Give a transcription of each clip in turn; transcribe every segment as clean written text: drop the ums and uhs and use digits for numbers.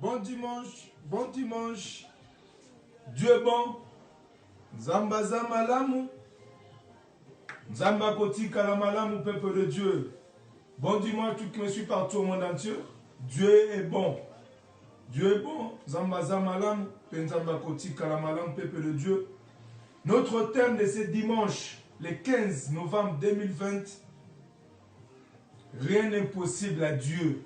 Bon dimanche. Dieu est bon. Nzamba Zamalamu. Nzamba Kotika la Malamu, peuple de Dieu. Bon dimanche, tout qui me suit partout au monde entier. Dieu est bon. Dieu est bon. Nzamba Zamalamu. Nzamba Kotika la Malamu, peuple de Dieu. Notre thème de ce dimanche, le 15 novembre 2020. Rien n'est possible à Dieu.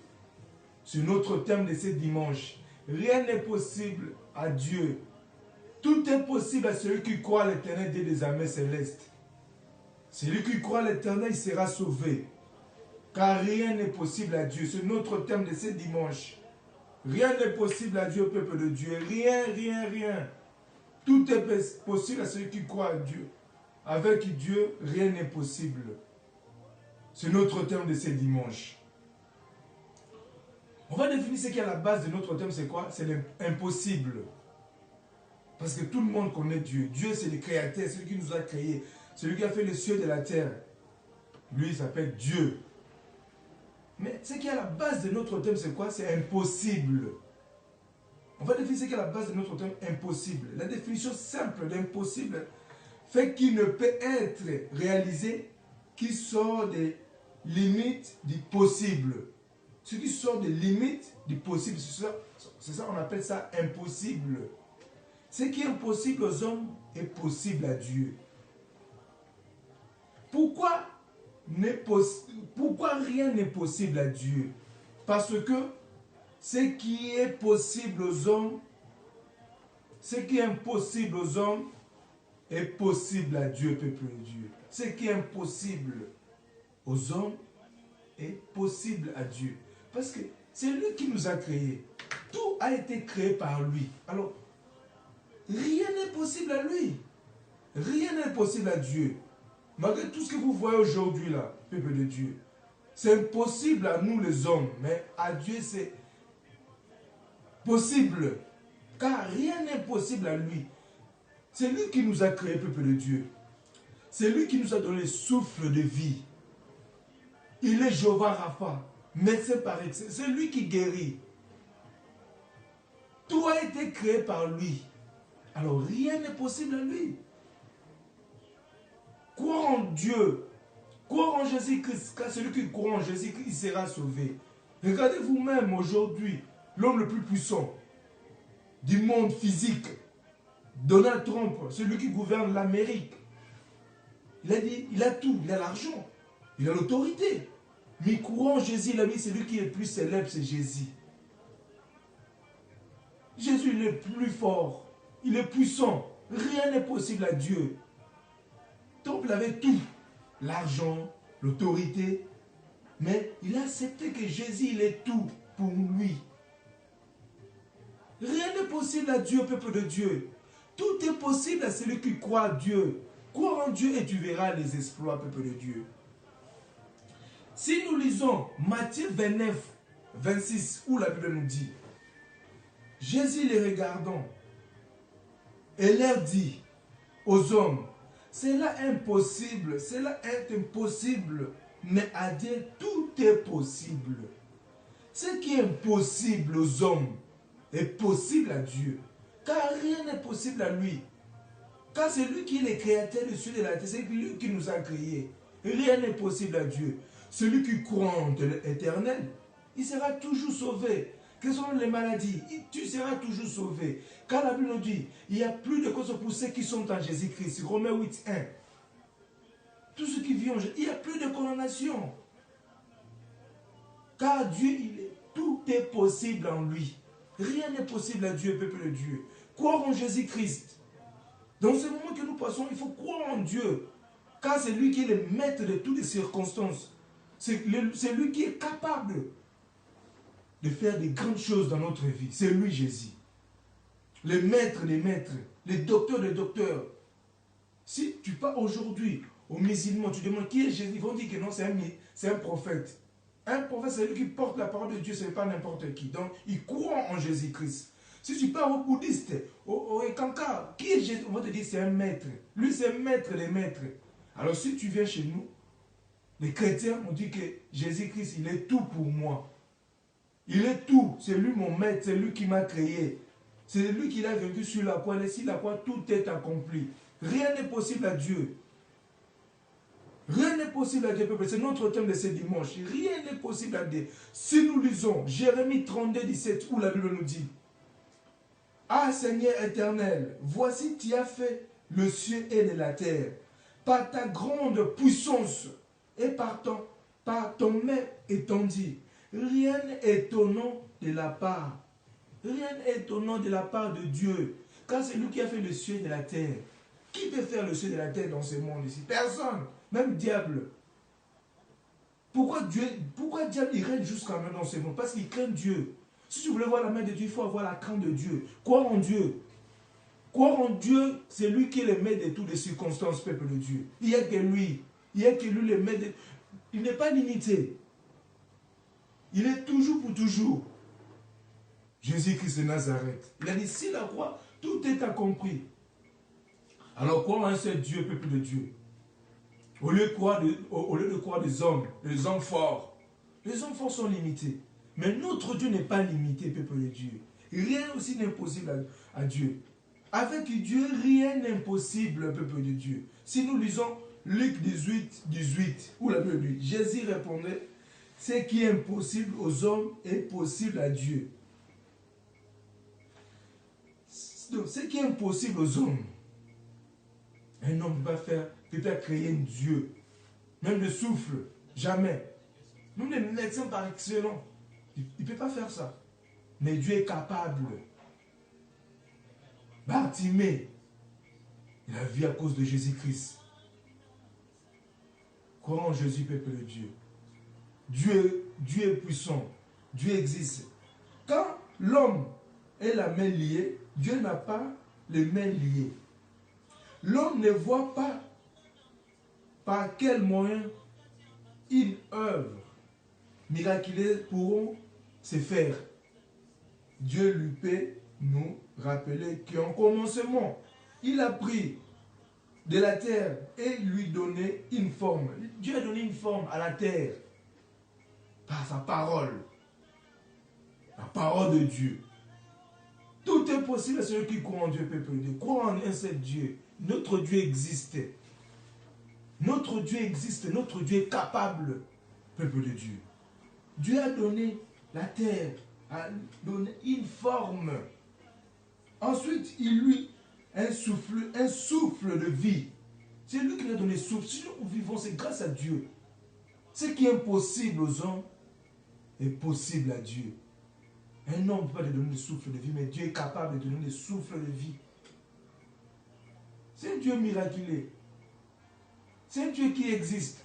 C'est notre thème de ce dimanche. Rien n'est possible à Dieu. Tout est possible à celui qui croit à l'Éternel Dieu des armées célestes. Celui qui croit à l'Éternel, il sera sauvé. Car rien n'est possible à Dieu. C'est notre thème de ce dimanche. Rien n'est possible à Dieu, peuple de Dieu. Rien. Tout est possible à celui qui croit à Dieu. Avec Dieu, rien n'est possible. C'est notre thème de ce dimanche. On va définir ce qui est à la base de notre thème, c'est quoi? C'est l'impossible. Parce que tout le monde connaît Dieu. Dieu, c'est le créateur, celui qui nous a créés. Celui qui a fait les cieux de la terre. Lui, il s'appelle Dieu. Mais ce qui est à la base de notre thème, c'est quoi? C'est impossible. On va définir ce qui est à la base de notre thème, impossible. La définition simple d'impossible fait qu'il ne peut être réalisé qui sort des limites du possible. Ce qui sort des limites du possible, c'est ça, on appelle ça impossible. Ce qui est impossible aux hommes est possible à Dieu. Pourquoi rien n'est possible à Dieu? Parce que ce qui est possible aux hommes, ce qui est impossible aux hommes est possible à Dieu, peuple de Dieu. Ce qui est impossible aux hommes est possible à Dieu. Parce que c'est lui qui nous a créés. Tout a été créé par lui. Alors, rien n'est possible à lui. Rien n'est possible à Dieu. Malgré tout ce que vous voyez aujourd'hui là, peuple de Dieu, c'est impossible à nous les hommes, mais à Dieu c'est possible. Car rien n'est possible à lui. C'est lui qui nous a créés, peuple de Dieu. C'est lui qui nous a donné le souffle de vie. Il est Jéhovah Rapha, médecin par excellence. C'est lui qui guérit. Tout a été créé par lui. Alors rien n'est possible à lui. Croire en Dieu, croire en Jésus-Christ, car celui qui croit en Jésus-Christ, il sera sauvé. Regardez vous-même aujourd'hui, l'homme le plus puissant du monde physique, Donald Trump, celui qui gouverne l'Amérique. Il a dit, il a tout, il a l'argent, il a l'autorité. Mais croire en Jésus, il a dit, celui qui est le plus célèbre, c'est Jésus. Jésus, il est plus fort, il est puissant. Rien n'est possible à Dieu. Temple avait tout, l'argent, l'autorité, mais il a accepté que Jésus, il est tout pour lui. Rien n'est possible à Dieu, peuple de Dieu. Tout est possible à celui qui croit à Dieu. Crois en Dieu et tu verras les exploits, peuple de Dieu. Si nous lisons Matthieu 29, 26, où la Bible nous dit, Jésus les regardant et leur dit aux hommes, cela est impossible, mais à Dieu tout est possible. Ce qui est impossible aux hommes est possible à Dieu, car rien n'est possible à lui. Car c'est lui qui est le créateur du ciel et de la terre, c'est lui qui nous a créés. Rien n'est possible à Dieu. Celui qui croit en l'éternel, il sera toujours sauvé. Quelles sont les maladies? Tu seras toujours sauvé. Car la Bible nous dit, il n'y a plus de cause pour ceux qui sont en Jésus-Christ. Romains 8, 1. Tous ceux qui vivent en Jésus, il n'y a plus de condamnation. Car Dieu, tout est possible en lui. Rien n'est possible à Dieu, peuple de Dieu. Croire en Jésus-Christ. Dans ce moment que nous passons, il faut croire en Dieu. Car c'est lui qui est le maître de toutes les circonstances. C'est lui qui est capable de faire des grandes choses dans notre vie. C'est lui, Jésus. Le maître des maîtres, le docteur des docteurs. Si tu pars aujourd'hui aux musulmans, tu demandes qui est Jésus, ils vont dire que non, c'est un prophète. Un prophète, c'est lui qui porte la parole de Dieu, ce n'est pas n'importe qui. Donc, il croit en Jésus-Christ. Si tu pars aux bouddhistes, au Kanka, qui est Jésus? On va te dire c'est un maître. Lui, c'est maître des maîtres. Alors, si tu viens chez nous, les chrétiens ont dit que Jésus-Christ, il est tout pour moi. Il est tout. C'est lui mon maître. C'est lui qui m'a créé. C'est lui qui l'a vaincu sur la croix. Et sur la croix, tout est accompli. Rien n'est possible à Dieu. Rien n'est possible à Dieu, peuple. C'est notre thème de ce dimanche. Rien n'est possible à Dieu. Si nous lisons Jérémie 32, 17, où la Bible nous dit: Ah Seigneur éternel, voici tu as fait le ciel et la terre, par ta grande puissance et par ton main étendue. Rien n'est étonnant de la part. Rien n'est étonnant de la part de Dieu. Car c'est lui qui a fait le ciel et la terre. Qui peut faire le ciel et la terre dans ce monde ici? Personne. Même diable. Pourquoi diable il règne jusqu'à maintenant dans ce monde? Parce qu'il craint Dieu. Si tu voulais voir la main de Dieu, il faut avoir la crainte de Dieu. Croire en Dieu. Croire en Dieu, c'est lui qui est le maître de toutes les circonstances, peuple de Dieu. Il n'y a que lui. Il n'y a que lui le maître de... Il n'est pas limité. Il est toujours pour toujours. Jésus-Christ de Nazareth. Il a dit, si la croix, tout est accompli. Alors croire en un seul Dieu, peuple de Dieu. Au lieu de croire des hommes forts. Les hommes forts sont limités. Mais notre Dieu n'est pas limité, peuple de Dieu. Rien aussi n'est impossible à Dieu. Avec Dieu, rien n'est impossible, peuple de Dieu. Si nous lisons Luc 18, 18, où la Bible dit, Jésus répondait, ce qui est impossible aux hommes est possible à Dieu. Donc, ce qui est impossible aux hommes, un homme ne peut pas créer un Dieu. Même le souffle, jamais. Même les médecins par excellence, il ne peut pas faire ça. Mais Dieu est capable. Bartimée, il a vu à cause de Jésus-Christ. Croyons en Jésus, peuple de Dieu. Dieu est puissant. Dieu existe. Quand l'homme est la main liée, Dieu n'a pas les mains liées. L'homme ne voit pas par quel moyen une œuvre miraculeuse pourront se faire. Dieu lui peut nous rappeler qu'en commencement, il a pris de la terre et lui donné une forme. Dieu a donné une forme à la terre par sa parole. La parole de Dieu. Tout est possible à celui qui croit en Dieu, peuple de Dieu. Croire en un seul Dieu. Notre Dieu existe. Notre Dieu existe. Notre Dieu est capable, peuple de Dieu. Dieu a donné la terre, a donné une forme. Ensuite, il lui un souffle de vie. C'est lui qui nous a donné souffle. Si nous vivons, c'est grâce à Dieu. Ce qui est impossible aux hommes est possible à Dieu. Un homme ne peut pas te donner le souffle de vie, mais Dieu est capable de donner le souffle de vie. C'est un Dieu miraculeux. C'est un Dieu qui existe.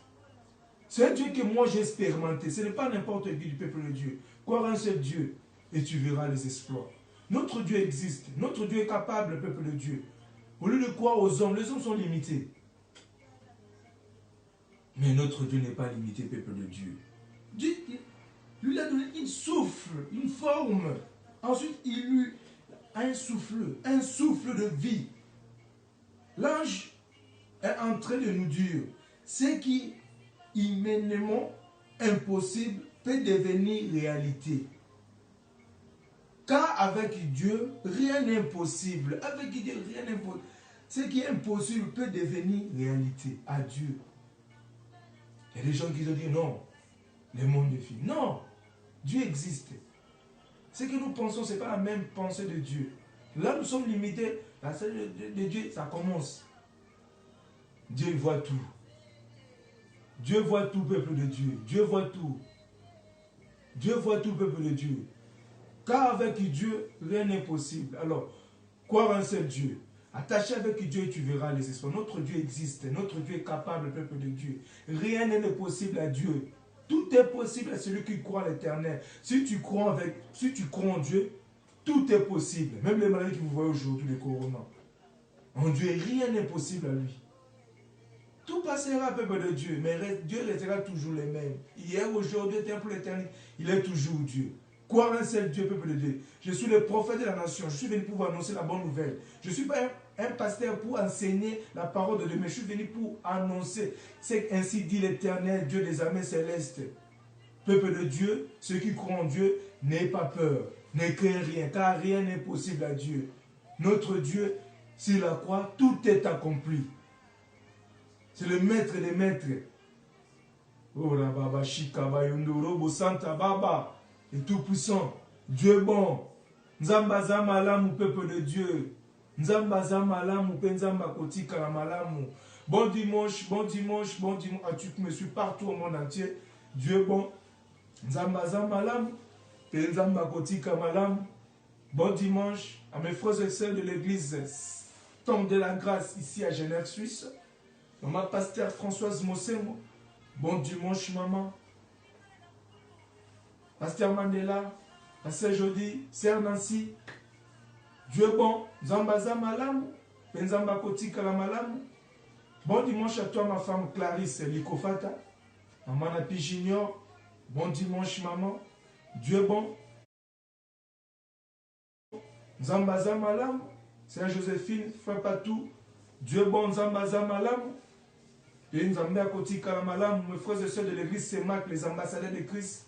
C'est un Dieu que moi j'ai expérimenté. Ce n'est pas n'importe qui du peuple de Dieu. Croire en un seul Dieu et tu verras les exploits. Notre Dieu existe. Notre Dieu est capable, le peuple de Dieu. Au lieu de croire aux hommes, les hommes sont limités. Mais notre Dieu n'est pas limité, peuple de Dieu. Dieu lui a donné une souffle, une forme. Ensuite, il lui a un souffle de vie. L'ange est en train de nous dire, ce qui humainement impossible peut devenir réalité. Car avec Dieu, rien n'est impossible. Avec Dieu, rien n'est impossible. Ce qui est impossible peut devenir réalité à Dieu. Il y a des gens qui ont dit non, le monde est fini. Non, Dieu existe. Ce que nous pensons, ce n'est pas la même pensée de Dieu. Là, nous sommes limités. La scène de Dieu, ça commence. Dieu voit tout. Dieu voit tout, peuple de Dieu. Dieu voit tout. Dieu voit tout, peuple de Dieu. Car avec Dieu, rien n'est possible. Alors, croire en un seul Dieu. Attaché avec Dieu et tu verras les espoirs. Notre Dieu existe. Notre Dieu est capable, peuple de Dieu. Rien n'est possible à Dieu. Tout est possible à celui qui croit à l'éternel. Si tu crois en Dieu, tout est possible. Même les maladies que vous voyez aujourd'hui, les corona. En Dieu, rien n'est possible à lui. Tout passera, peuple de Dieu, mais Dieu restera toujours le même. Hier, aujourd'hui, pour l'éternité, il est toujours Dieu. Croire un seul Dieu, peuple de Dieu. Je suis le prophète de la nation. Je suis venu pour vous annoncer la bonne nouvelle. Je ne suis pas un pasteur pour enseigner la parole de Dieu, mais je suis venu pour annoncer. C'est ainsi dit l'Éternel, Dieu des armées célestes. Peuple de Dieu, ceux qui croient en Dieu, N'aie pas peur, ne crains rien, car rien n'est possible à Dieu. Notre Dieu, sur la croix, tout est accompli. C'est le maître des maîtres. Oh la baba shikaba yondoro santa baba, le tout-puissant, Dieu bon. Nzambaza malamu peuple de Dieu. Nzambaza malamu penzamba kotika la malamu. Bon dimanche, bon dimanche, bon dimanche. Ah, tu me suis partout au monde entier. Dieu bon. Nzambaza malamu penzamba kotika malamu. Bon dimanche à mes frères et sœurs de l'église Temps de la Grâce ici à Genève, Suisse. Maman pasteur Françoise Mossemo. Bon dimanche, maman. Pasteur Mandela, Pasteur Jody, Sœur Nancy. Dieu bon, Zambaza Malamu, Penzamba Kotika la Malamu. Bon dimanche à toi, ma femme Clarisse Likofata. Maman Napi Junior. Bon dimanche, maman. Dieu bon. Zambaza Malamu. Sœur Joséphine, Frère Patou. Dieu bon, Zambaza Malamu. Et Nzambé Kotika la Malamu. Mes frères et sœurs de l'église Semak, les ambassadeurs de Christ.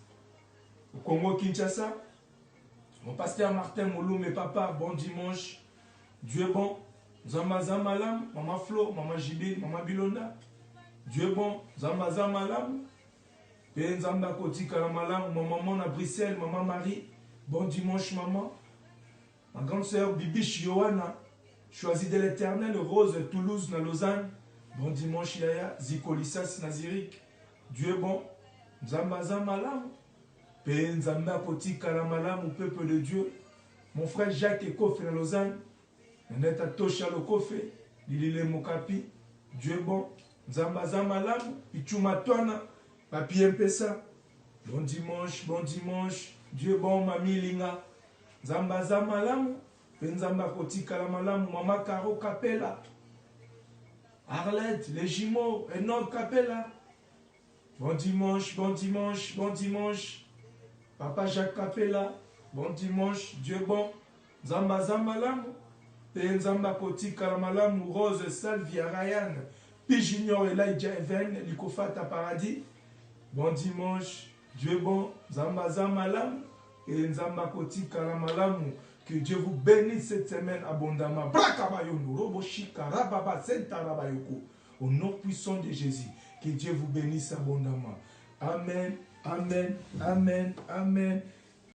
Au Congo Kinshasa. Mon pasteur Martin Moulou, mes papas, bon dimanche. Dieu bon. Zambaza Malam, maman Flo, maman Jibil, maman Bilonda. Dieu bon. Zambaza Malam. Et Nzamba Kotika la Malam, maman à Bruxelles, maman Marie. Bon dimanche, maman. Ma grande sœur Bibiche Johanna, choisie de l'Éternel, Rose Toulouse, na Lausanne. Bon dimanche, Yaya, Zikolissas Nazirik. Dieu bon. Zambaza Malam. Et Nzamba Kotika la Malam, au peuple de Dieu. Mon frère Jacques Ekofe na Lausanne. Neta Tosha Lokofe. Lilile Mokapi. Dieu bon. Zambaza Malam. Pichuma Toana. Papi Mpesa. Bon dimanche, bon dimanche. Dieu bon, Mami Linga. Zambaza Malamu. Penzamba Kotika la Malamu. Mama Caro Capella. Arlette, les jumeaux. Enoch Capella. Bon dimanche, bon dimanche, bon dimanche. Papa Jacques Capella. Bon dimanche. Dieu bon. Zambaza Malamu. Penzamba Kotika la Malamu. Rose Salvia Ryan. Puis Junior Elijah Even. Likofata Paradis. Bon dimanche. Dieu bon. Zambaza Malamu. Et Nzamba Kotika la Malamu. Que Dieu vous bénisse cette semaine abondamment. Brakabayono, Roboshika, Rababa, Sentarabayoko. Au nom puissant de Jésus. Que Dieu vous bénisse abondamment. Amen, amen, amen, amen.